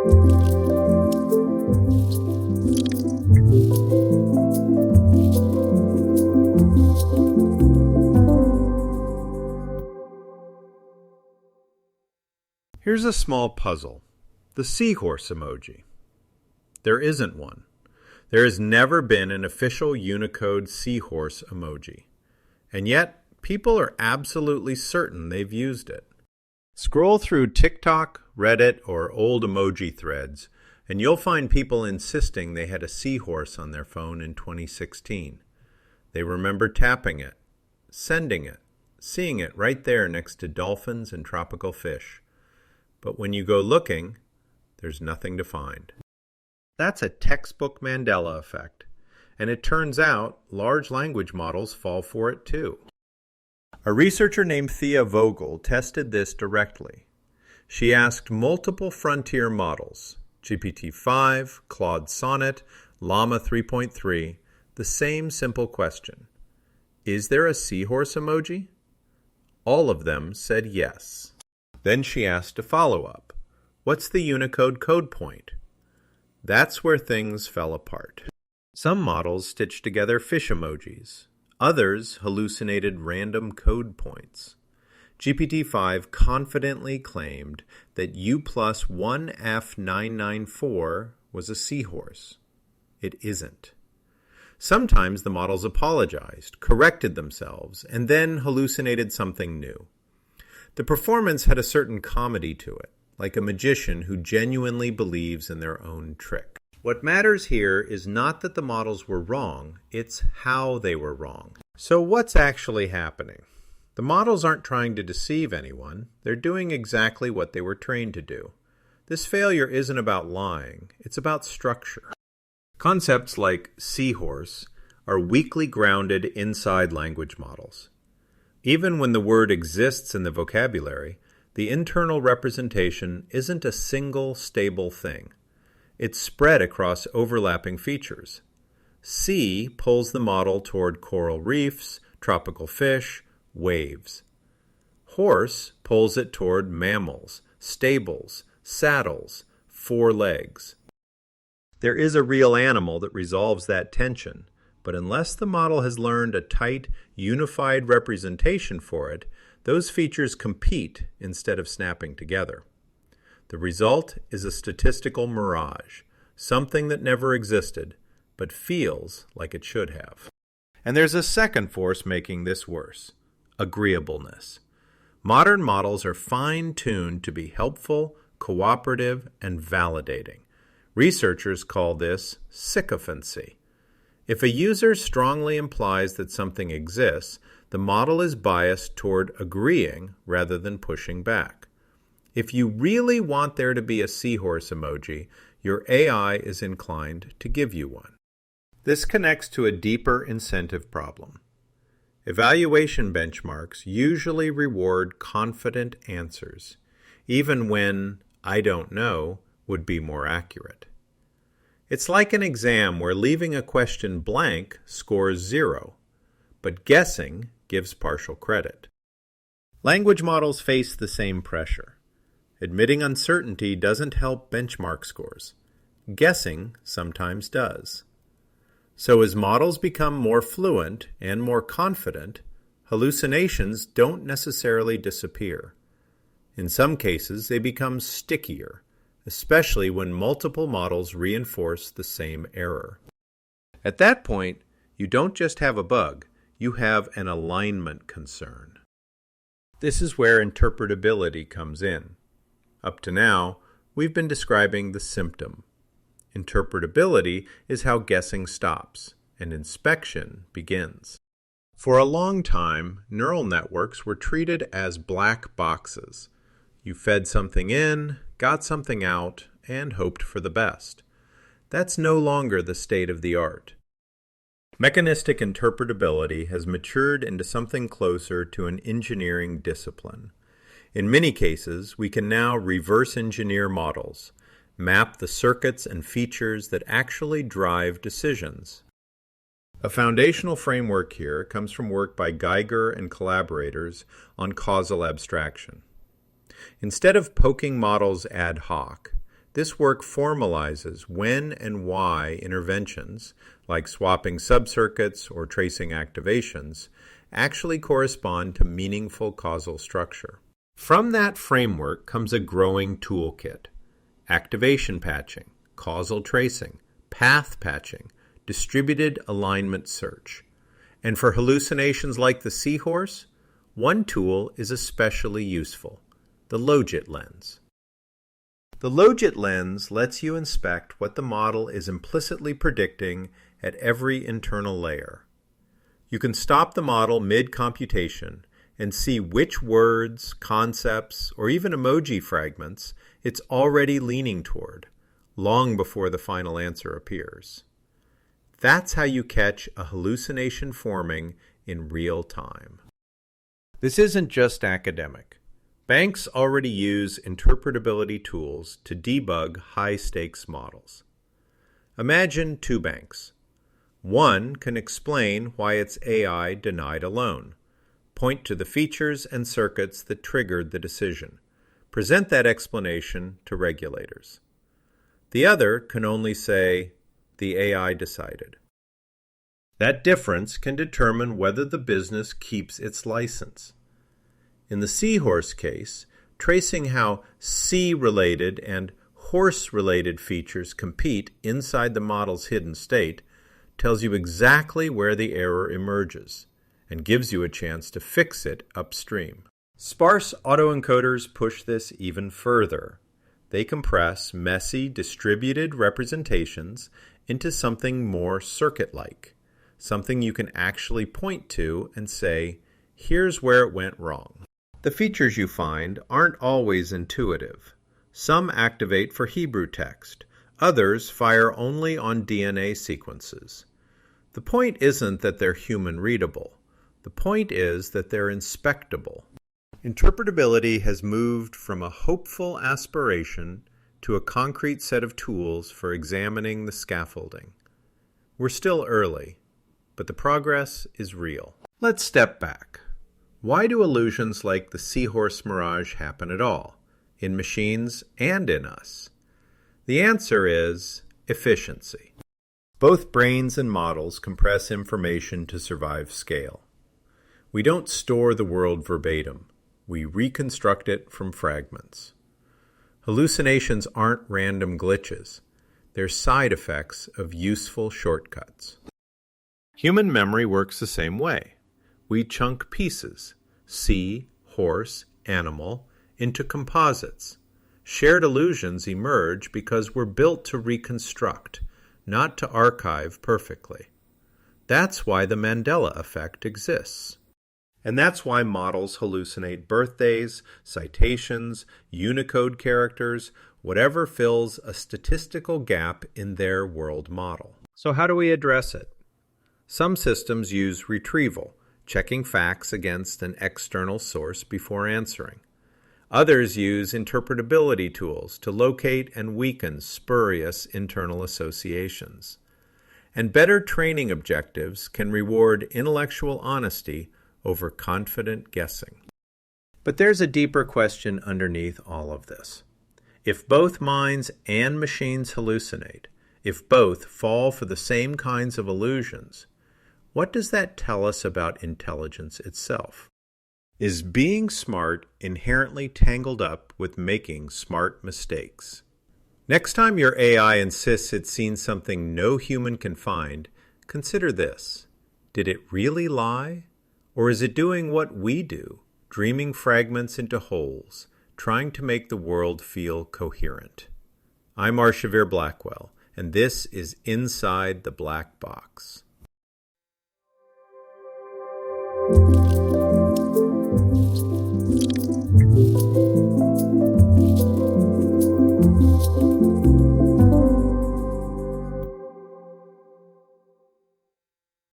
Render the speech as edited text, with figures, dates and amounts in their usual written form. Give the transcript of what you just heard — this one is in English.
Here's a small puzzle. The Seahorse emoji. There isn't one. There has never been an official Unicode Seahorse emoji. And yet, people are absolutely certain they've used it. Scroll through TikTok, Reddit, or old emoji threads, and you'll find people insisting they had a seahorse on their phone in 2016. They remember tapping it, sending it, seeing it right there next to dolphins and tropical fish. But when you go looking, there's nothing to find. That's a textbook Mandela effect, and it turns out large language models fall for it too. A researcher named Thea Vogel tested this directly. She asked multiple frontier models, GPT-5, Claude Sonnet, Llama 3.3, the same simple question. Is there a seahorse emoji? All of them said yes. Then she asked a follow-up. What's the Unicode code point? That's where things fell apart. Some models stitched together fish emojis. Others hallucinated random code points. GPT-5 confidently claimed that U+1F994 was a seahorse. It isn't. Sometimes the models apologized, corrected themselves, and then hallucinated something new. The performance had a certain comedy to it, like a magician who genuinely believes in their own trick. What matters here is not that the models were wrong, it's how they were wrong. So what's actually happening? The models aren't trying to deceive anyone, they're doing exactly what they were trained to do. This failure isn't about lying, it's about structure. Concepts like seahorse are weakly grounded inside language models. Even when the word exists in the vocabulary, the internal representation isn't a single stable thing. It's spread across overlapping features. Sea pulls the model toward coral reefs, tropical fish, waves. Horse pulls it toward mammals, stables, saddles, four legs. There is a real animal that resolves that tension, but unless the model has learned a tight, unified representation for it, those features compete instead of snapping together. The result is a statistical mirage, something that never existed, but feels like it should have. And there's a second force making this worse: agreeableness. Modern models are fine-tuned to be helpful, cooperative, and validating. Researchers call this sycophancy. If a user strongly implies that something exists, the model is biased toward agreeing rather than pushing back. If you really want there to be a seahorse emoji, your AI is inclined to give you one. This connects to a deeper incentive problem. Evaluation benchmarks usually reward confident answers, even when "I don't know" would be more accurate. It's like an exam where leaving a question blank scores 0, but guessing gives partial credit. Language models face the same pressure. Admitting uncertainty doesn't help benchmark scores. Guessing sometimes does. So as models become more fluent and more confident, hallucinations don't necessarily disappear. In some cases, they become stickier, especially when multiple models reinforce the same error. At that point, you don't just have a bug, you have an alignment concern. This is where interpretability comes in. Up to now, we've been describing the symptom. Interpretability is how guessing stops, and inspection begins. For a long time, neural networks were treated as black boxes. You fed something in, got something out, and hoped for the best. That's no longer the state of the art. Mechanistic interpretability has matured into something closer to an engineering discipline. In many cases, we can now reverse engineer models, map the circuits and features that actually drive decisions. A foundational framework here comes from work by Geiger and collaborators on causal abstraction. Instead of poking models ad hoc, This work formalizes when and why interventions, like swapping subcircuits or tracing activations, actually correspond to meaningful causal structure. From that framework comes a growing toolkit: activation patching, causal tracing, path patching, distributed alignment search. And for hallucinations like the Seahorse, one tool is especially useful: the logit lens. The logit lens lets you inspect what the model is implicitly predicting at every internal layer. You can stop the model mid-computation and see which words, concepts, or even emoji fragments it's already leaning toward, long before the final answer appears. That's how you catch a hallucination forming in real time. This isn't just academic. Banks already use interpretability tools to debug high-stakes models. Imagine two banks. One can explain why its AI denied a loan, point to the features and circuits that triggered the decision, present that explanation to regulators. The other can only say, "The AI decided." That difference can determine whether the business keeps its license. In the Seahorse case, tracing how sea-related and horse-related features compete inside the model's hidden state tells you exactly where the error emerges and gives you a chance to fix it upstream. Sparse autoencoders push this even further. They compress messy, distributed representations into something more circuit-like, something you can actually point to and say, "Here's where it went wrong." The features you find aren't always intuitive. Some activate for Hebrew text. Others fire only on DNA sequences. The point isn't that they're human-readable. The point is that they're inspectable. Interpretability has moved from a hopeful aspiration to a concrete set of tools for examining the scaffolding. We're still early, but the progress is real. Let's step back. Why do illusions like the Seahorse Mirage happen at all, in machines and in us? The answer is efficiency. Both brains and models compress information to survive scale. We don't store the world verbatim. We reconstruct it from fragments. Hallucinations aren't random glitches. They're side effects of useful shortcuts. Human memory works the same way. We chunk pieces, sea, horse, animal, into composites. Shared illusions emerge because we're built to reconstruct, not to archive perfectly. That's why the Mandela effect exists. And that's why models hallucinate birthdays, citations, Unicode characters, whatever fills a statistical gap in their world model. So how do we address it? Some systems use retrieval, checking facts against an external source before answering. Others use interpretability tools to locate and weaken spurious internal associations. And better training objectives can reward intellectual honesty over confident guessing. But there's a deeper question underneath all of this. If both minds and machines hallucinate, if both fall for the same kinds of illusions, what does that tell us about intelligence itself? Is being smart inherently tangled up with making smart mistakes? Next time your AI insists it's seen something no human can find, consider this. Did it really lie? Or is it doing what we do, dreaming fragments into wholes, trying to make the world feel coherent? I'm Arshavir Blackwell, and this is Inside the Black Box.